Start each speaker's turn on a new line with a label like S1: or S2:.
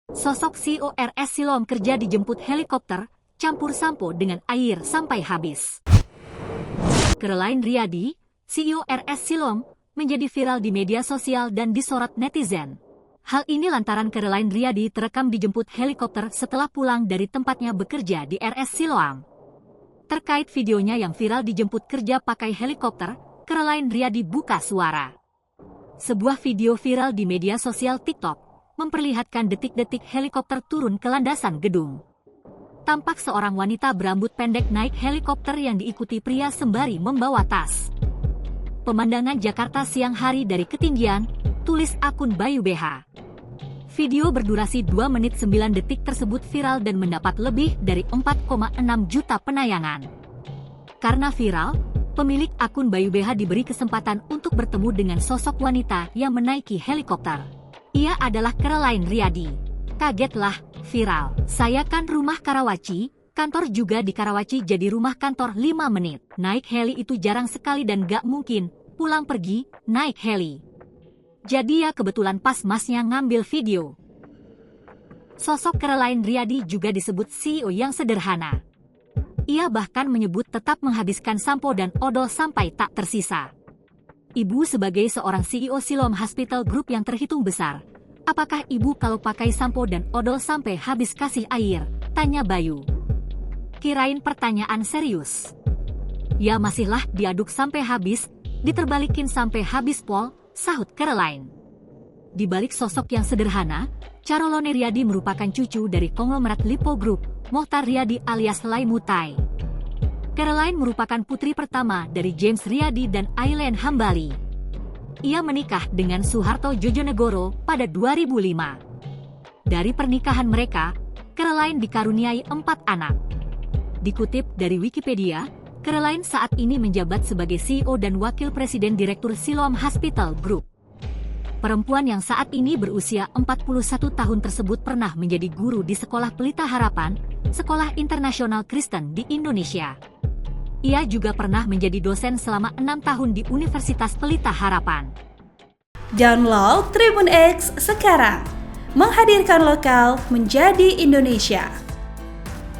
S1: Sosok CEO RS Siloam kerja dijemput helikopter, campur sampo dengan air sampai habis. Caroline Riyadi, CEO RS Siloam, menjadi viral di media sosial dan disorot netizen. Hal ini lantaran Caroline Riyadi terekam dijemput helikopter setelah pulang dari tempatnya bekerja di RS Siloam. Terkait videonya yang viral dijemput kerja pakai helikopter, Caroline Riyadi buka suara. Sebuah video viral di media sosial TikTok memperlihatkan detik-detik helikopter turun ke landasan gedung. Tampak seorang wanita berambut pendek naik helikopter yang diikuti pria sembari membawa tas. Pemandangan Jakarta siang hari dari ketinggian, tulis akun Bayu BH. Video berdurasi 2 menit 9 detik tersebut viral dan mendapat lebih dari 4,6 juta penayangan. Karena viral, pemilik akun Bayu BH diberi kesempatan untuk bertemu dengan sosok wanita yang menaiki helikopter. Ia adalah Caroline Riyadi. Kagetlah, viral. Saya kan rumah Karawaci, kantor juga di Karawaci jadi rumah kantor 5 menit. Naik heli itu jarang sekali dan gak mungkin, pulang pergi, naik heli. Jadi ya kebetulan pas masnya ngambil video. Sosok Caroline Riyadi juga disebut CEO yang sederhana. Ia bahkan menyebut tetap menghabiskan sampo dan odol sampai tak tersisa. Ibu sebagai seorang CEO Siloam Hospital Group yang terhitung besar, apakah ibu kalau pakai sampo dan odol sampai habis kasih air? Tanya Bayu. Kirain pertanyaan serius. Ya masihlah diaduk sampai habis, diterbalikin sampai habis pol, sahut Caroline. Di balik sosok yang sederhana, Caroline Riyadi merupakan cucu dari konglomerat Lipo Group, Mohtar Riyadi alias Lai Mutai. Caroline merupakan putri pertama dari James Riyadi dan Aileen Hambali. Ia menikah dengan Suharto Jojonegoro pada 2005. Dari pernikahan mereka, Caroline dikaruniai 4 anak. Dikutip dari Wikipedia, Caroline saat ini menjabat sebagai CEO dan Wakil Presiden Direktur Siloam Hospital Group. Perempuan yang saat ini berusia 41 tahun tersebut pernah menjadi guru di Sekolah Pelita Harapan, sekolah internasional Kristen di Indonesia. Ia juga pernah menjadi dosen selama 6 tahun di Universitas Pelita Harapan.
S2: Download Tribun X sekarang, menghadirkan lokal menjadi Indonesia.